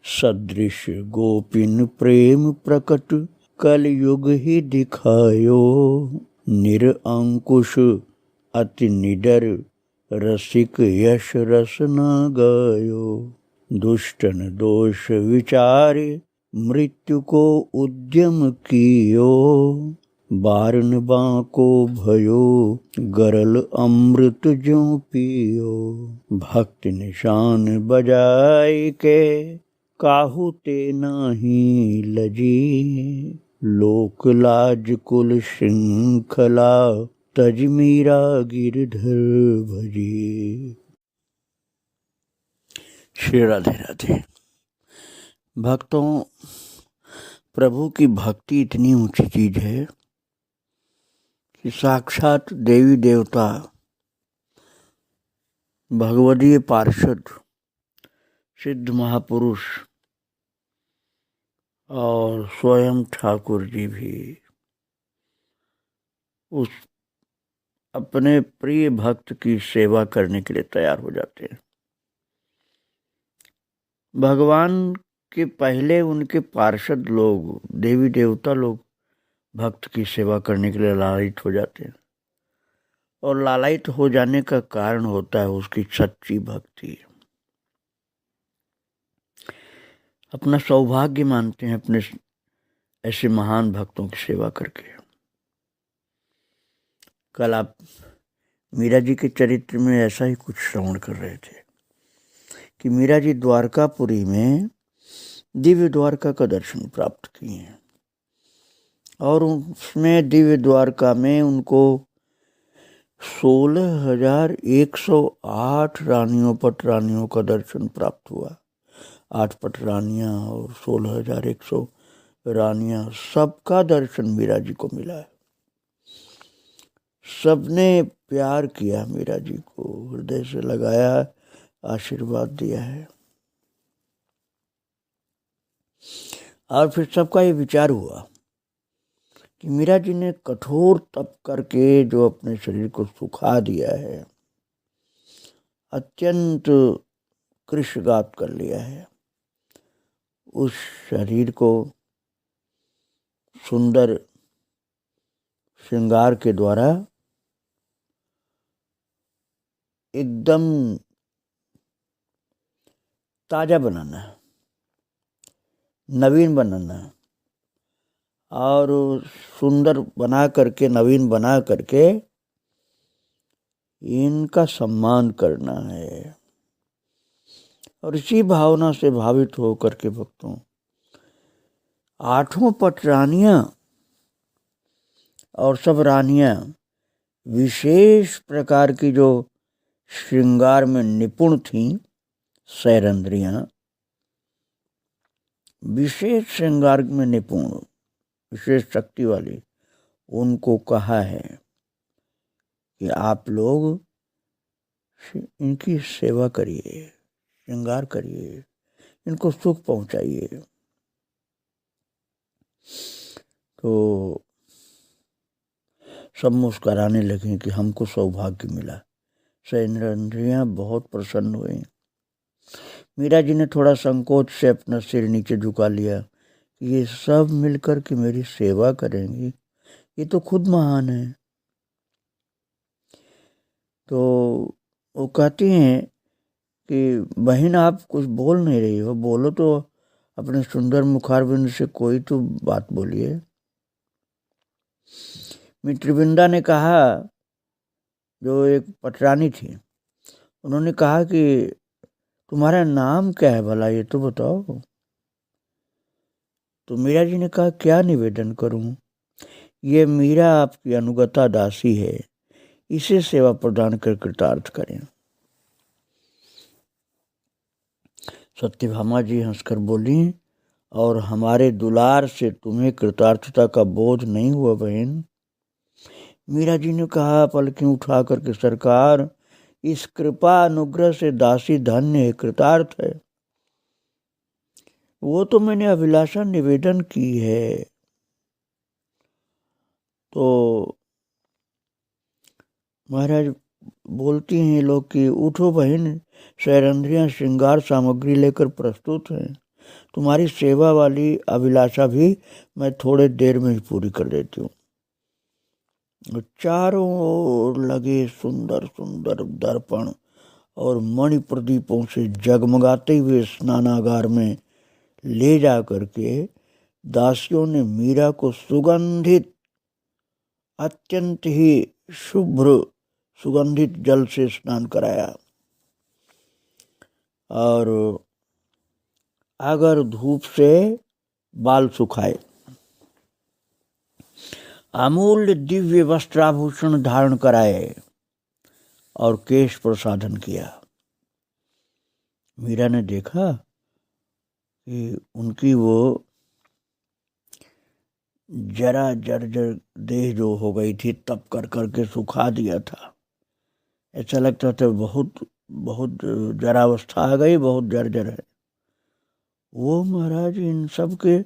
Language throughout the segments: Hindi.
सदृश गोपिन प्रेम प्रकट कलयुग ही दिखायो। निरअंकुश अति निडर रसिक यश रस न गायो। दुष्टन दोष विचारे मृत्यु को उद्यम कियो। बारन बांको भयो गरल अमृत ज्यों पियो। भक्ति निशान बजाय के काहू ते नाही लजी। लोक लाज कुल श्रृंखला तज मीरा गिरधर भजी। श्री राधे राधे। भक्तों, प्रभु की भक्ति इतनी ऊंची चीज है कि साक्षात देवी देवता, भगवदीय पार्षद, सिद्ध महापुरुष और स्वयं ठाकुर जी भी उस अपने प्रिय भक्त की सेवा करने के लिए तैयार हो जाते हैं। भगवान के पहले उनके पार्षद लोग, देवी देवता लोग भक्त की सेवा करने के लिए लालायित हो जाते हैं, और लालायित हो जाने का कारण होता है उसकी सच्ची भक्ति। अपना सौभाग्य मानते हैं अपने ऐसे महान भक्तों की सेवा करके। कल आप मीरा जी के चरित्र में ऐसा ही कुछ श्रवण कर रहे थे कि मीरा जी द्वारकापुरी में दिव्य द्वारका का दर्शन प्राप्त किए हैं, और उसमें दिव्य द्वारका में उनको 16,108 रानियों पटरानियों का दर्शन प्राप्त हुआ। 8 पटरानियाँ और 16,100 रानियाँ, सबका दर्शन मीरा जी को मिला है। सबने प्यार किया मीरा जी को, हृदय से लगाया, आशीर्वाद दिया है। और फिर सबका ये विचार हुआ कि मीरा जी ने कठोर तप करके जो अपने शरीर को सुखा दिया है, अत्यंत कृशगात कर लिया है, उस शरीर को सुंदर श्रृंगार के द्वारा एकदम ताजा बनाना, नवीन बनाना, और सुंदर बना करके, नवीन बना करके इनका सम्मान करना है। और इसी भावना से भावित होकर के भक्तों, 8 पटरानियां और सब रानियां विशेष प्रकार की जो श्रृंगार में निपुण थीं, सैरंद्रियां विशेष श्रृंगार में निपुण, विशेष शक्ति वाली, उनको कहा है कि आप लोग इनकी सेवा करिए, श्रृंगार करिए, इनको सुख पहुंचाइए। तो सब मुस्कराने लगे कि हमको सौभाग्य मिला। सैरंद्रियां बहुत प्रसन्न हुई। मीरा जी ने थोड़ा संकोच से अपना सिर नीचे झुका लिया। ये सब मिलकर के मेरी सेवा करेंगी, ये तो खुद महान है। तो वो कहती हैं कि बहन, आप कुछ बोल नहीं रही हो, बोलो तो, अपने सुंदर मुखारबिंद से कोई तो बात बोलिए। मित्रविंदा ने कहा, जो एक पटरानी थी, उन्होंने कहा कि तुम्हारा नाम क्या है भला, ये तो बताओ। तो मीरा जी ने कहा, क्या निवेदन करूं, ये मीरा आपकी अनुगता दासी है, इसे सेवा प्रदान कर कृतार्थ करें। सत्यभामा जी हंसकर बोली, और हमारे दुलार से तुम्हें कृतार्थता का बोध नहीं हुआ बहन। मीरा जी ने कहा पलकें उठा करके, सरकार, इस कृपा अनुग्रह से दासी धन्य है, कृतार्थ है। वो तो मैंने अभिलाषा निवेदन की है। तो महाराज बोलती हैं लोग कि उठो बहन, सैरंद्रियां श्रृंगार सामग्री लेकर प्रस्तुत हैं, तुम्हारी सेवा वाली अभिलाषा भी मैं थोड़े देर में ही पूरी कर देती हूँ। चारों ओर लगे सुंदर सुंदर दर्पण और मणि प्रदीपों से जगमगाते हुए स्नानागार में ले जा करके दासियों ने मीरा को सुगंधित, अत्यंत ही शुभ्र सुगंधित जल से स्नान कराया और अगर धूप से बाल सुखाए, अमूल्य दिव्य वस्त्राभूषण धारण कराए और केश प्रसाधन किया। मीरा ने देखा कि उनकी वो जरा जर्जर देह जो हो गई थी, तप कर करके सुखा दिया था। ऐसा लगता था बहुत बहुत जरावस्था आ गई, बहुत जर्जर है। वो महाराज इन सब के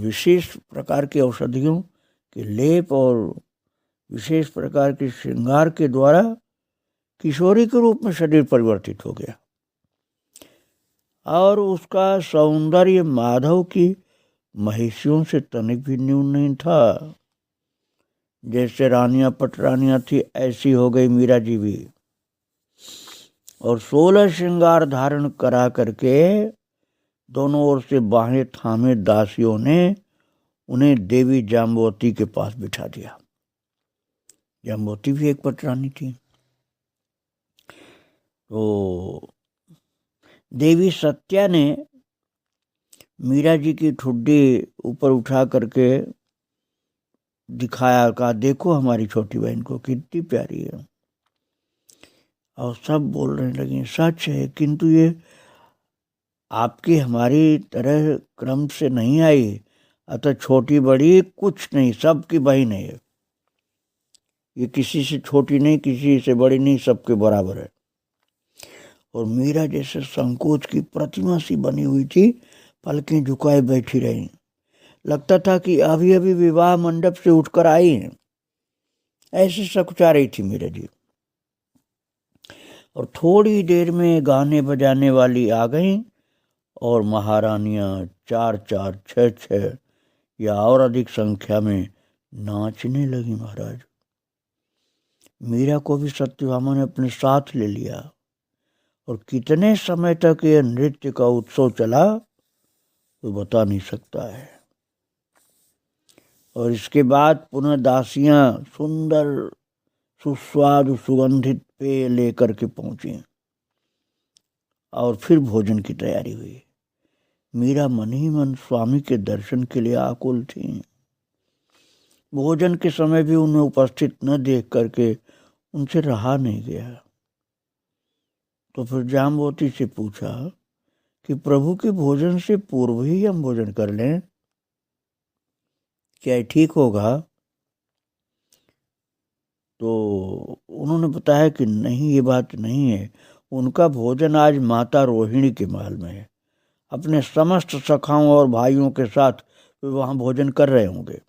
विशेष प्रकार की औषधियों के लेप और विशेष प्रकार के श्रृंगार के द्वारा किशोरी के रूप में शरीर परिवर्तित हो गया और उसका सौंदर्य माधव की महिषियों से तनिक भी न्यून नहीं था। जैसे रानियां पटरानियां थी, ऐसी हो गई मीरा जी भी। और 16 श्रृंगार धारण करा करके दोनों ओर से बाहें थामे दासियों ने उन्हें देवी जाम्बवती के पास बिठा दिया। जाम्बवती भी एक पटरानी थी। तो देवी सत्या ने मीरा जी की ठुड्डी ऊपर उठा करके दिखाया, कहा देखो हमारी छोटी बहन को कितनी प्यारी है। और सब बोलने लगे सच है, किंतु ये आपकी हमारी तरह क्रम से नहीं आई, अतः छोटी बड़ी कुछ नहीं, सबकी बहन है। ये किसी से छोटी नहीं, किसी से बड़ी नहीं, सबके बराबर है। और मीरा जैसे संकोच की प्रतिमा सी बनी हुई थी, पलकें झुकाए बैठी रही। लगता था कि अभी अभी विवाह मंडप से उठकर आई हैं, ऐसे सकुचा रही थी मीरा जी। और थोड़ी देर में गाने बजाने वाली आ गई और महारानियां 4 4 6 6 या और अधिक संख्या में नाचने लगी। महाराज मीरा को भी सत्यभामा ने अपने साथ ले लिया और कितने समय तक यह नृत्य का उत्सव चला तो बता नहीं सकता है। और इसके बाद पुनः दासियां सुंदर सुस्वादु सुगंधित पेय लेकर के पहुंची और फिर भोजन की तैयारी हुई। मीरा मन ही मन स्वामी के दर्शन के लिए आकुल थी। भोजन के समय भी उन्हें उपस्थित न देख करके उनसे रहा नहीं गया। तो फिर जाम्बवती से पूछा कि प्रभु के भोजन से पूर्व ही हम भोजन कर लें, क्या ठीक होगा? तो उन्होंने बताया कि नहीं, ये बात नहीं है। उनका भोजन आज माता रोहिणी के महल में है। अपने समस्त सखाओं और भाइयों के साथ वे वहां भोजन कर रहे होंगे।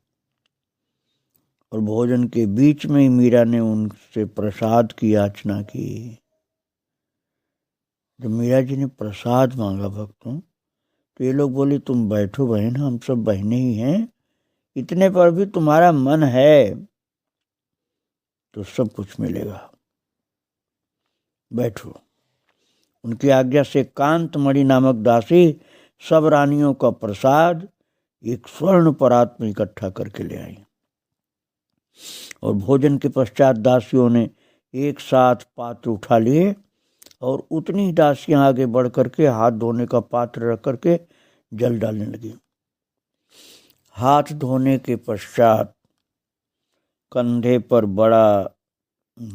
और भोजन के बीच में ही मीरा ने उनसे प्रसाद की याचना की। जब मीरा जी ने प्रसाद मांगा भक्तों, तो ये लोग बोले तुम बैठो बहन, हम सब बहनें ही हैं, इतने पर भी तुम्हारा मन है तो सब कुछ मिलेगा, बैठो। उनकी आज्ञा से कांतमणि नामक दासी सब रानियों का प्रसाद एक स्वर्ण परात में इकट्ठा करके ले आई। और भोजन के पश्चात दासियों ने एक साथ पात्र उठा लिए और उतनी ही दासियां आगे बढ़ करके हाथ धोने का पात्र रख करके जल डालने लगी। हाथ धोने के पश्चात कंधे पर बड़ा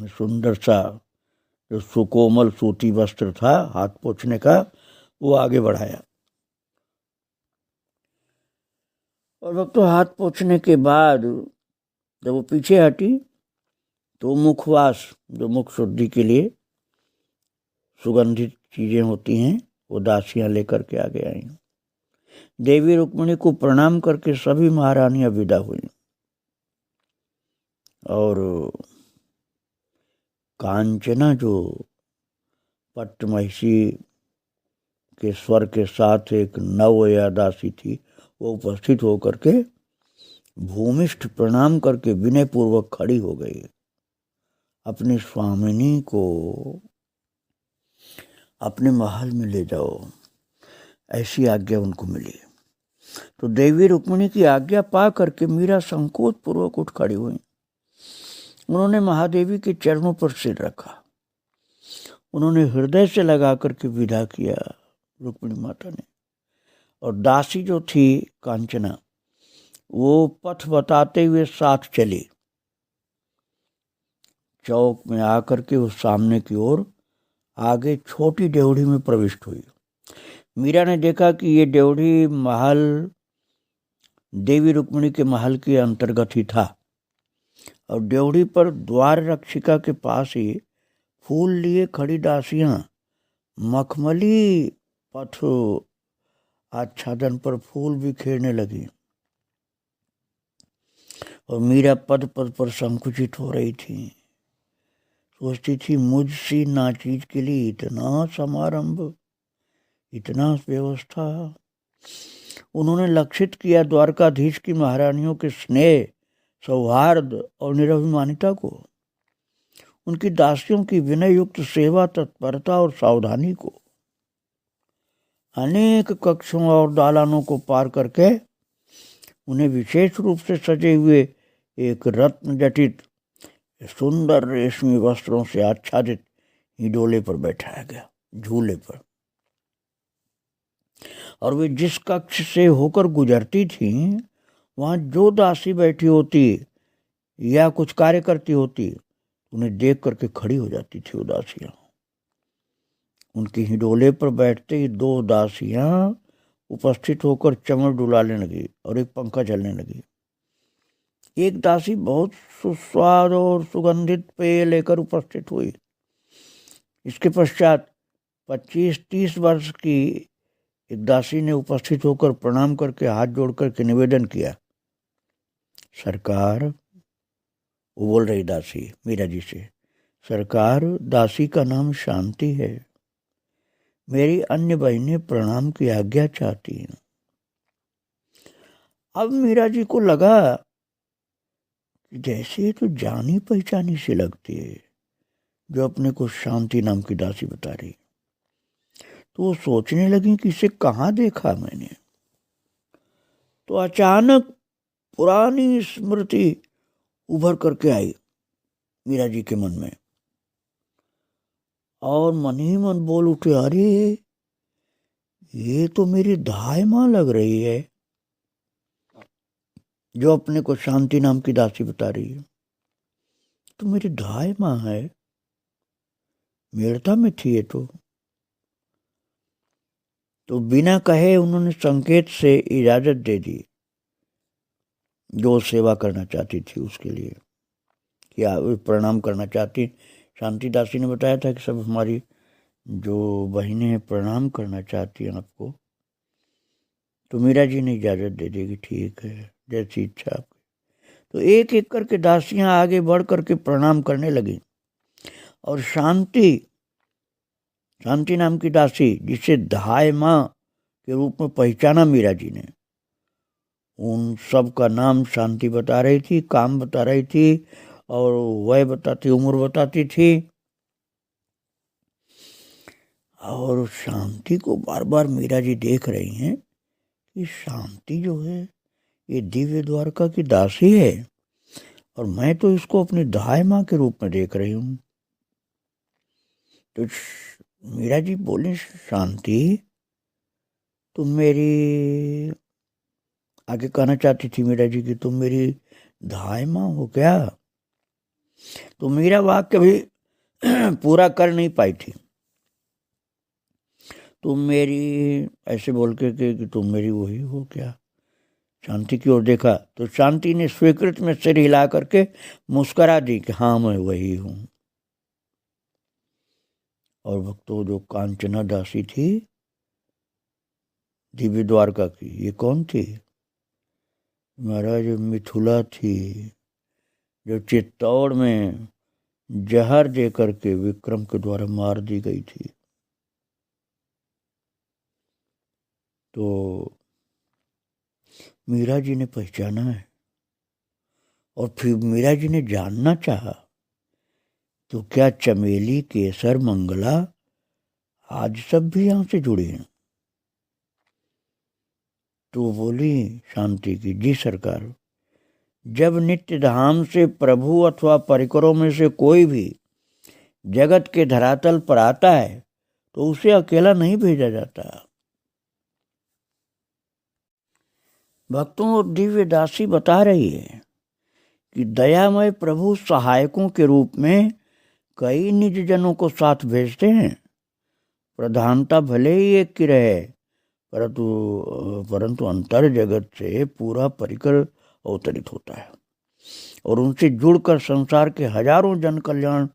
सुंदर सा जो सुकोमल सूती वस्त्र था हाथ पोंछने का, वो आगे बढ़ाया। और भक्तों हाथ पोंछने के बाद जब वो पीछे हटी तो मुखवास, जो मुख शुद्धि के लिए सुगंधित चीजें होती हैं, वो दासियां लेकर के आगे आई। देवी रुक्मिणी को प्रणाम करके सभी महारानियां विदा हुई और कांचना जो पट्ट महिषी के स्वर के साथ एक नव या दासी थी, वो उपस्थित होकर के भूमिष्ठ प्रणाम करके विनय पूर्वक खड़ी हो गई। अपनी स्वामिनी को अपने महल में ले जाओ, ऐसी आज्ञा उनको मिली। तो देवी रुक्मिणी की आज्ञा पा करके मीरा संकोच पूर्वक उठ खड़ी हुई। उन्होंने महादेवी के चरणों पर सिर रखा, उन्होंने हृदय से लगा करके विदा किया रुक्मिणी माता ने। और दासी जो थी कांचना, वो पथ बताते हुए साथ चली। चौक में आकर के उस सामने की ओर आगे छोटी डेवढ़ी में प्रविष्ट हुई। मीरा ने देखा कि ये डेवढ़ी महल देवी रुक्मिणी के महल के अंतर्गत ही था, और डेवढ़ी पर द्वार रक्षिका के पास ही फूल लिए खड़ी दासियां मखमली पथ आच्छादन पर फूल बिखेरने लगी, और मीरा पद पद पर संकुचित हो रही थी। सोचती थी, मुझसी नाचीज के लिए इतना समारंभ, इतना व्यवस्था। उन्होंने लक्षित किया द्वारकाधीश की महारानियों के स्नेह, सौहार्द और निरभिमानिता को, उनकी दासियों की विनय युक्त सेवा, तत्परता और सावधानी को। अनेक कक्षों और दालानों को पार करके उन्हें विशेष रूप से सजे हुए एक रत्न जटित सुंदर रेशमी वस्त्रों से आच्छादित हिडोले पर बैठाया गया, झूले पर। और वे जिस कक्ष से होकर गुजरती थी, वहां जो दासी बैठी होती या कुछ कार्य करती होती, उन्हें देख करके खड़ी हो जाती थी वो दासियां। उनके हिडोले पर बैठते ही दो दासियां उपस्थित होकर चमर डुलाने लगी और एक पंखा चलने लगी। एक दासी बहुत सुस्वाद और सुगंधित पेय लेकर उपस्थित हुई। इसके पश्चात 25-30 वर्ष की एक दासी ने उपस्थित होकर प्रणाम करके हाथ जोड़ करके निवेदन किया, सरकार, वो बोल रही दासी मीरा जी से, सरकार, दासी का नाम शांति है, मेरी अन्य बहनें प्रणाम की आज्ञा चाहती हैं। अब मीरा जी को लगा कि जैसे तो जानी पहचानी सी लगती है जो अपने को शांति नाम की दासी बता रही। तो वो सोचने लगी कि इसे कहाँ देखा मैंने। तो अचानक पुरानी स्मृति उभर करके आई मीरा जी के मन में, और मन ही मन बोल उठे, अरे ये तो मेरी धाय माँ लग रही है जो अपने को शांति नाम की दासी बता रही है। तो मेरी धाय माँ है, मेड़ता में थी ये तो बिना कहे उन्होंने संकेत से इजाजत दे दी जो सेवा करना चाहती थी उसके लिए, क्या प्रणाम करना चाहती। शांति दासी ने बताया था कि सब हमारी जो बहनें प्रणाम करना चाहती हैं आपको। तो मीरा जी ने इजाजत दे दी कि ठीक है, जैसी इच्छा आपकी। तो एक एक करके दासियां आगे बढ़ करके प्रणाम करने लगी, और शांति नाम की दासी, जिसे धाय माँ के रूप में पहचाना मीरा जी ने, उन सब का नाम शांति बता रही थी, काम बता रही थी, और वह बताती, उम्र बताती थी। और शांति को बार बार मीरा जी देख रही हैं कि शांति जो है ये दिव्य द्वारका की दासी है, और मैं तो इसको अपनी धाय माँ के रूप में देख रही हूँ। तो मीरा जी बोली, शांति तुम मेरी, आगे कहना चाहती थी मीरा जी कि तुम मेरी धाय माँ हो क्या। तो मीरा वाक्य भी पूरा कर नहीं पाई थी। तुम मेरी, ऐसे बोल के कि तुम मेरी वही हो क्या। शांति की ओर देखा तो शांति ने स्वीकृत में सिर हिला करके मुस्कुरा दी कि हाँ मैं वही हूं। और भक्तों, जो कांचना दासी थी दिव्य द्वारका की, ये कौन थी? महाराज मिथुला थी, जो चित्तौड़ में जहर दे करके विक्रम के द्वारा मार दी गई थी। तो मीरा जी ने पहचाना है और फिर मीरा जी ने जानना चाहा तो क्या चमेली, केसर, मंगला आज सब भी यहाँ से जुड़े हैं? तो बोली शांति की, जी सरकार, जब नित्य धाम से प्रभु अथवा परिकरों में से कोई भी जगत के धरातल पर आता है तो उसे अकेला नहीं भेजा जाता। भक्तों और दिव्य दासी बता रही है कि दयामय प्रभु सहायकों के रूप में कई निज जनों को भेजते हैं। प्रधानता भले ही एक की रहे, परंतु अंतर जगत से पूरा परिकर अवतरित होता है और उनसे जुड़कर संसार के हजारों जन कल्याण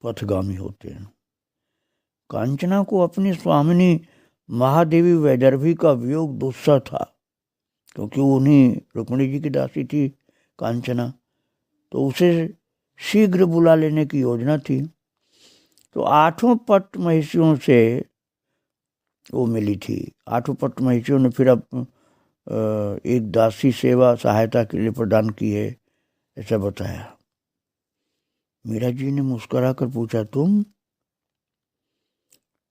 पथगामी होते हैं। कांचना को अपनी स्वामिनी महादेवी वैदर्भी का वियोग दुस्सह था, क्योंकि उन्हीं रुक्मिणी जी की दासी थी कांचना, तो उसे शीघ्र बुला लेने की योजना थी। तो 8 पट महिषियों से वो मिली थी। 8 पट महिषियों ने फिर अब एक दासी सेवा सहायता के लिए प्रदान की है, ऐसा बताया। मीरा जी ने मुस्कुरा कर पूछा, तुम?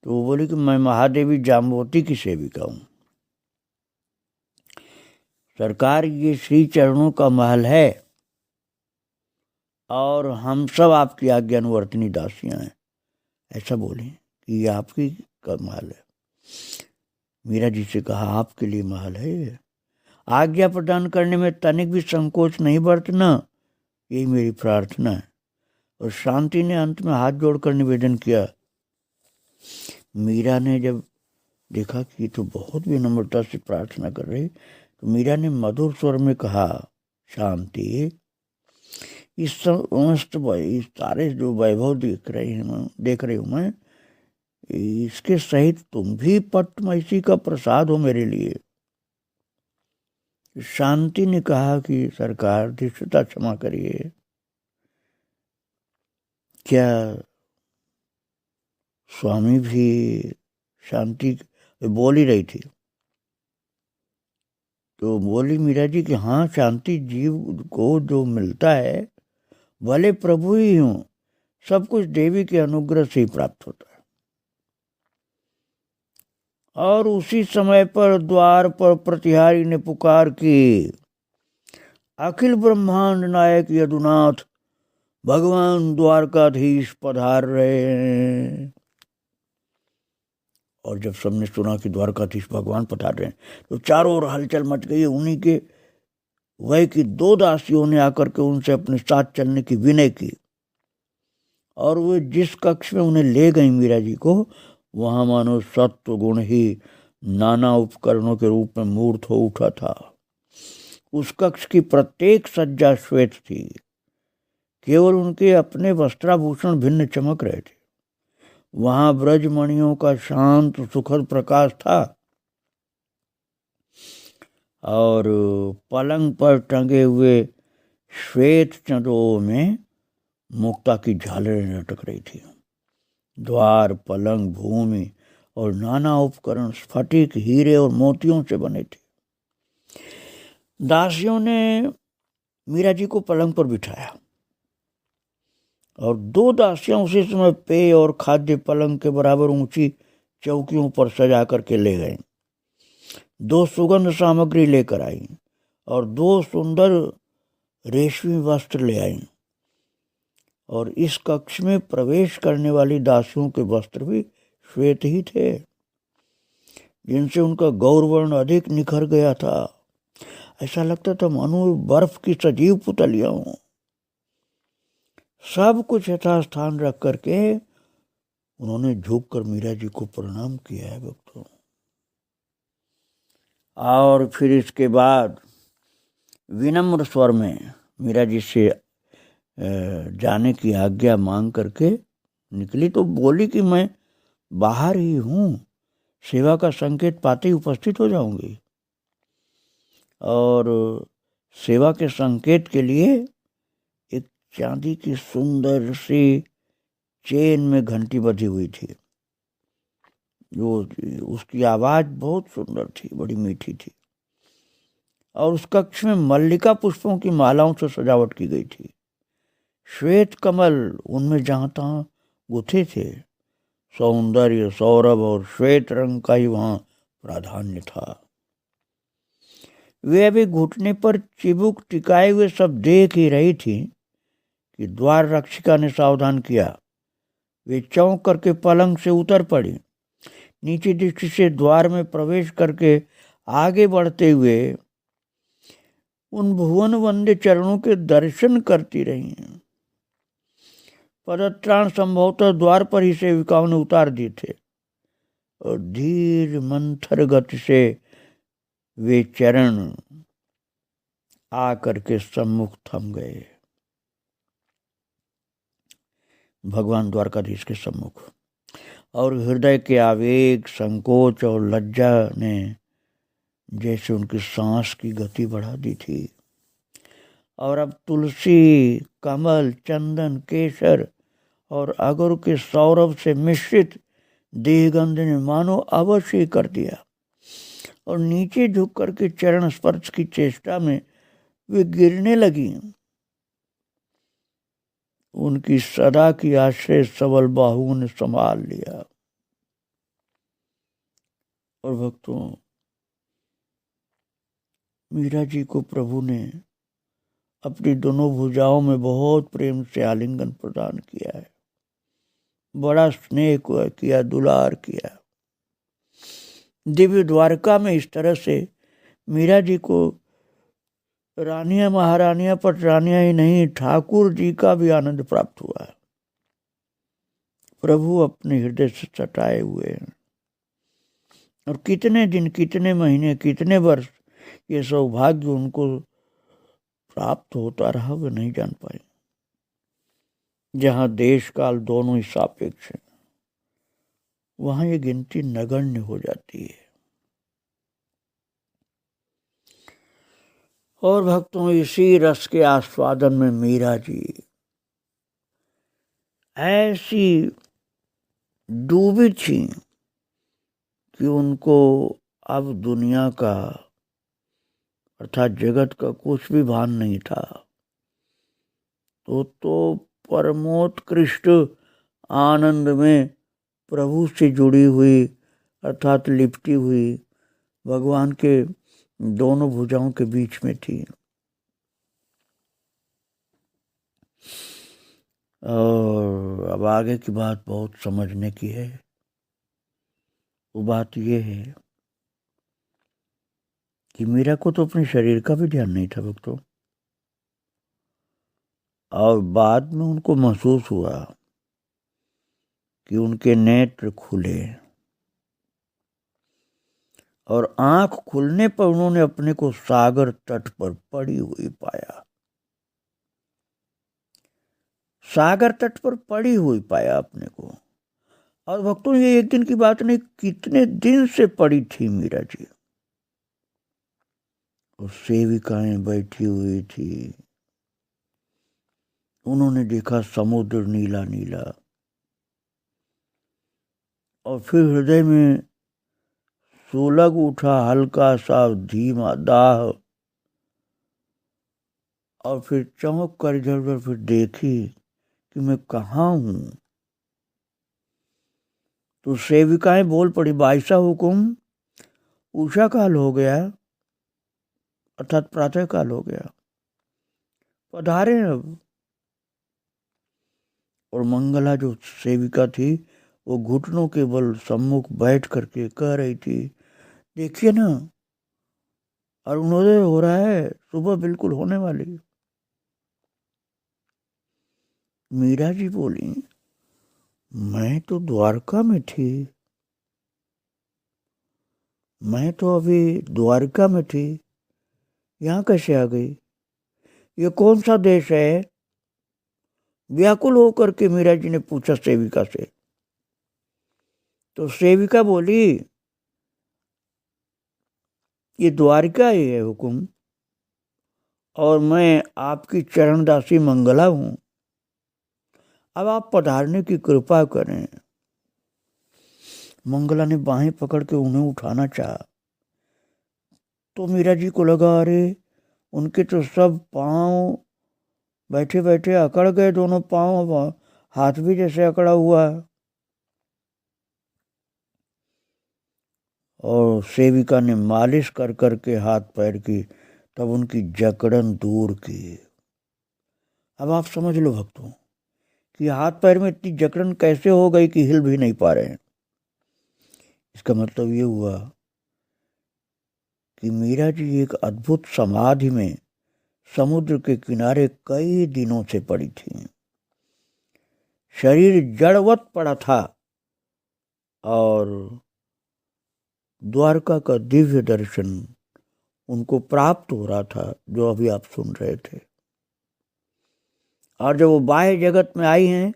तो वो बोली कि मैं महादेवी जाम्बवती की सेविका हूं। सरकार, ये श्री चरणों का महल है और हम सब आपकी आज्ञानुवर्तिनी दासियां हैं, ऐसा बोली कि ये आपकी का महल है। मीरा जी से कहा, आपके लिए महल है, आज्ञा प्रदान करने में तनिक भी संकोच नहीं बरतना, यही मेरी प्रार्थना है। और शांति ने अंत में हाथ जोड़कर निवेदन किया। मीरा ने जब देखा कि तो बहुत विनम्रता से प्रार्थना कर रही, तो मीरा ने मधुर स्वर में कहा, शांति, इस सारे जो वैभव देख रही हूं मैं, इसके सहित तुम भी पट महिषी का प्रसाद हो मेरे लिए। शांति ने कहा कि सरकार, धृष्टता क्षमा करिए, क्या स्वामी भी? शांति बोल ही रही थी तो बोली मीरा जी कि हाँ, शांति जीव को जो मिलता है भले प्रभु ही हूं, सब कुछ देवी के अनुग्रह से ही प्राप्त होता है। और उसी समय पर द्वार पर प्रतिहारी ने पुकार की, अखिल ब्रह्मांड नायक यदुनाथ भगवान द्वारकाधीश पधार रहे हैं। और जब सबने सुना कि द्वारकाधीश भगवान पधार रहे हैं तो चारों ओर हलचल मच गई। उन्हीं के वह की 2 दासियों ने आकर के उनसे अपने साथ चलने की विनय की और वे जिस कक्ष में उन्हें ले गई मीरा जी को, वहां मानो सत्व गुण ही नाना उपकरणों के रूप में मूर्त हो उठा था। उस कक्ष की प्रत्येक सज्जा श्वेत थी, केवल उनके अपने वस्त्राभूषण भिन्न चमक रहे थे। वहां ब्रजमणियों का शांत सुखद प्रकाश था और पलंग पर टंगे हुए श्वेत चंदों में मुक्ता की झालरें लटक रही थी। द्वार, पलंग, भूमि और नाना उपकरण स्फटिक, हीरे और मोतियों से बने थे। दासियों ने मीरा जी को पलंग पर बिठाया और 2 दासियां उसी समय पेय और खाद्य पलंग के बराबर ऊंची चौकियों पर सजा करके ले गए। 2 सुगंध सामग्री लेकर आई और 2 सुंदर रेशमी वस्त्र ले आई। और इस कक्ष में प्रवेश करने वाली दासियों के वस्त्र भी श्वेत ही थे, जिनसे उनका गौरवर्ण अधिक निखर गया था। ऐसा लगता था मानो बर्फ की सजीव पुतलियां हों। सब कुछ यथास्थान रख करके उन्होंने झुककर मीरा जी को प्रणाम किया है भक्तों। और फिर इसके बाद विनम्र स्वर में मीरा जी से जाने की आज्ञा मांग करके निकली। तो बोली कि मैं बाहर ही हूँ, सेवा का संकेत पाते ही उपस्थित हो जाऊंगी। और सेवा के संकेत के लिए एक चांदी की सुंदर सी चेन में घंटी बंधी हुई थी। जो उसकी आवाज़ बहुत सुंदर थी, बड़ी मीठी थी, और उस कक्ष में मल्लिका पुष्पों की मालाओं से सजावट की गई थी। श्वेत कमल उनमें जहाँ तहाँ गुथे थे। सौंदर्य, सौरभ और श्वेत रंग का ही वहाँ प्राधान्य था। वे अभी घुटने पर चिबुक टिकाए हुए सब देख ही रही थी कि द्वार रक्षिका ने सावधान किया। वे चौंक करके पलंग से उतर पड़ी। नीचे दृष्टि से द्वार में प्रवेश करके आगे बढ़ते हुए उन भुवन वंदे चरणों के दर्शन करती रही। पदत्राण संभवतः द्वार पर ही सेविकाओं ने उतार दिए थे और धीर मंथर गति से वे चरण आकर के सम्मुख थम गए, भगवान द्वारकाधीश के सम्मुख। और हृदय के आवेग, संकोच और लज्जा ने जैसे उनकी सांस की गति बढ़ा दी थी। और अब तुलसी, कमल, चंदन, केसर और अगर के सौरभ से मिश्रित देहगंध ने मानो अवश्य कर दिया, और नीचे झुक करके चरण स्पर्श की चेष्टा में वे गिरने लगी। उनकी सदा की आश्रय सबल बाहुओं ने संभाल लिया। और भक्तों, मीरा जी को प्रभु ने अपनी दोनों भुजाओं में बहुत प्रेम से आलिंगन प्रदान किया है, बड़ा स्नेह किया, दुलार किया। दिव्य द्वारका में इस तरह से मीरा जी को रानियां, महारानियां, पटरानियां ही नहीं, ठाकुर जी का भी आनंद प्राप्त हुआ है। प्रभु अपने हृदय से सटाए हुए हैं। और कितने दिन, कितने महीने, कितने वर्ष ये सौभाग्य उनको प्राप्त होता रहा, वे नहीं जान पाए। जहाँ देश काल दोनों ही सापेक्ष हैं, वहां ये गिनती नगण्य हो जाती है। और भक्तों, इसी रस के आस्वादन में मीरा जी ऐसी डूबी थी कि उनको अब दुनिया का अर्थात जगत का कुछ भी भान नहीं था। तो परमोत्कृष्ट आनंद में प्रभु से जुड़ी हुई अर्थात लिपटी हुई भगवान के दोनों भुजाओं के बीच में थी। और अब आगे की बात बहुत समझने की है। वो बात ये है कि मीरा को तो अपने शरीर का भी ध्यान नहीं था भक्तों। और बाद में उनको महसूस हुआ कि उनके नेत्र खुले, और आंख खुलने पर उन्होंने अपने को सागर तट पर पड़ी हुई पाया। सागर तट पर पड़ी हुई पाया अपने को। और भक्तों, ये एक दिन की बात नहीं, कितने दिन से पड़ी थी मीरा जी। और सेविकाएं बैठी हुई थी। उन्होंने देखा समुद्र नीला नीला, और फिर हृदय में सुलग उठा हल्का सा धीमा दाह। और फिर चौंक कर इधर उधर फिर देखी कि मैं कहाँ हूं। तो सेविकाएं बोल पड़ी, बाईसा हुकुम, उषा काल हो गया, अर्थात प्रातः काल हो गया, पधारे अब। और मंगला जो सेविका थी, वो घुटनों के बल सम्मुख बैठ करके कह रही थी, देखिए ना, अरुणोदय हो रहा है, सुबह बिल्कुल होने वाली। मीरा जी बोली, मैं तो द्वारका में थी, मैं तो अभी द्वारका में थी, यहाँ कैसे आ गई? ये कौन सा देश है? व्याकुल होकर के मीरा जी ने पूछा सेविका से। तो सेविका बोली, ये द्वारिका ही है हुकुम, और मैं आपकी चरणदासी मंगला हूं। अब आप पधारने की कृपा करें। मंगला ने बाहें पकड़ के उन्हें उठाना चाहा तो मीरा जी को लगा अरे उनके तो सब पांव बैठे बैठे अकड़ गए, दोनों पांव, हाथ भी जैसे अकड़ा हुआ है। और सेविका ने मालिश कर कर के हाथ पैर की, तब उनकी जकड़न दूर की। अब आप समझ लो भक्तों कि हाथ पैर में इतनी जकड़न कैसे हो गई कि हिल भी नहीं पा रहे हैं। इसका मतलब ये हुआ कि मीरा जी एक अद्भुत समाधि में समुद्र के किनारे कई दिनों से पड़ी थी। शरीर जड़वत पड़ा था और द्वारका का दिव्य दर्शन उनको प्राप्त हो रहा था, जो अभी आप सुन रहे थे। और जब वो बाह्य जगत में आई हैं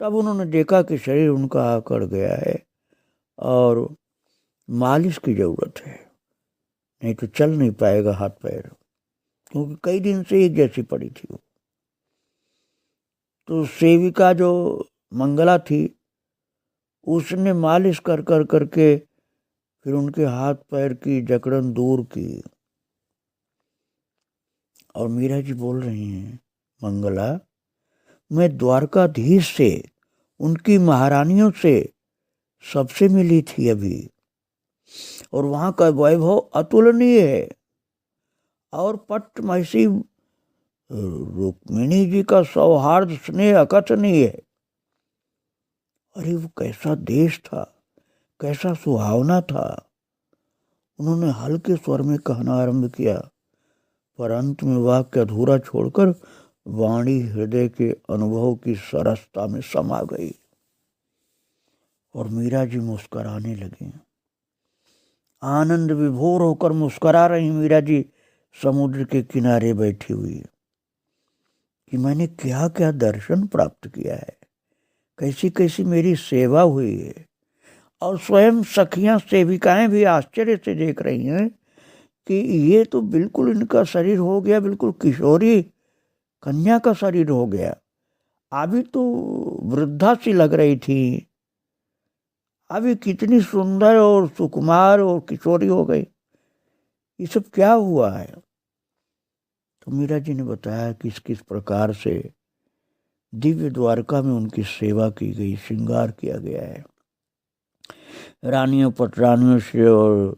तब उन्होंने देखा कि शरीर उनका आकड़ गया है और मालिश की जरूरत है, नहीं तो चल नहीं पाएगा हाथ पैर, क्योंकि कई दिन से एक जैसी पड़ी थी वो। तो सेविका जो मंगला थी उसने मालिश कर कर करके फिर उनके हाथ पैर की जकड़न दूर की। और मीरा जी बोल रही हैं, मंगला मैं द्वारकाधीश से, उनकी महारानियों से, सबसे मिली थी अभी, और वहां का वैभव अतुलनीय है। और पट्ट महसी रुक्मिणी जी का सौहार्द स्नेह अकथनीय है। अरे वो कैसा देश था, कैसा सुहावना था। उन्होंने हल्के स्वर में कहना आरंभ किया, पर अंत में वाक्य अधूरा छोड़कर वाणी हृदय के अनुभव की सरसता में समा गई और मीरा जी मुस्कुराने लगी। आनंद विभोर होकर मुस्कुरा रही मीरा जी समुद्र के किनारे बैठी हुई कि मैंने क्या क्या दर्शन प्राप्त किया है, कैसी कैसी मेरी सेवा हुई है। और स्वयं सखियां सेविकाएं भी आश्चर्य से देख रही हैं कि ये तो बिल्कुल इनका शरीर हो गया, बिल्कुल किशोरी कन्या का शरीर हो गया। अभी तो वृद्धा सी लग रही थी, अभी कितनी सुंदर और सुकुमार और किशोरी हो गई, ये सब क्या हुआ है। तो मीरा जी ने बताया कि किस प्रकार से दिव्य द्वारका में उनकी सेवा की गई, श्रृंगार किया गया है रानियों पटरानियों से और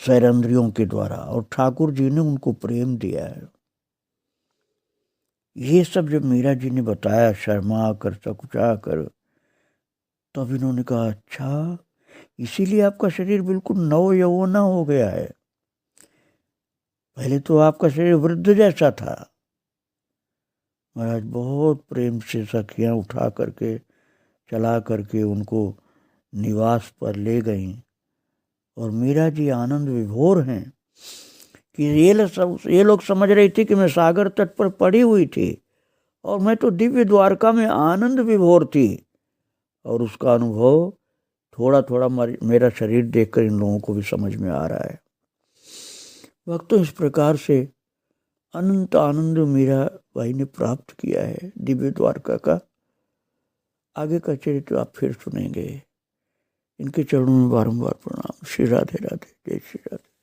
सैरंद्रियों के द्वारा, और ठाकुर जी ने उनको प्रेम दिया है। ये सब जब मीरा जी ने बताया शर्मा कर सकुचा कर, तब इन्होंने कहा अच्छा इसीलिए आपका शरीर बिल्कुल नव यौवना हो गया है, पहले तो आपका शरीर वृद्ध जैसा था। महाराज बहुत प्रेम से सखियां उठा करके चला करके उनको निवास पर ले गईं और मीरा जी आनंद विभोर हैं कि ये लोग समझ रही थी कि मैं सागर तट पर पड़ी हुई थी और मैं तो दिव्य द्वारका में आनंद विभोर थी। और उसका अनुभव थोड़ा थोड़ा मेरा शरीर देखकर इन लोगों को भी समझ में आ रहा है। भक्तों इस प्रकार से अनंत आनंद मीरा भाई ने प्राप्त किया है दिव्य द्वारका का। आगे का चरित्र आप फिर सुनेंगे। इनके चरणों में बारंबार प्रणाम। श्री राधे राधे, जय श्री राधे।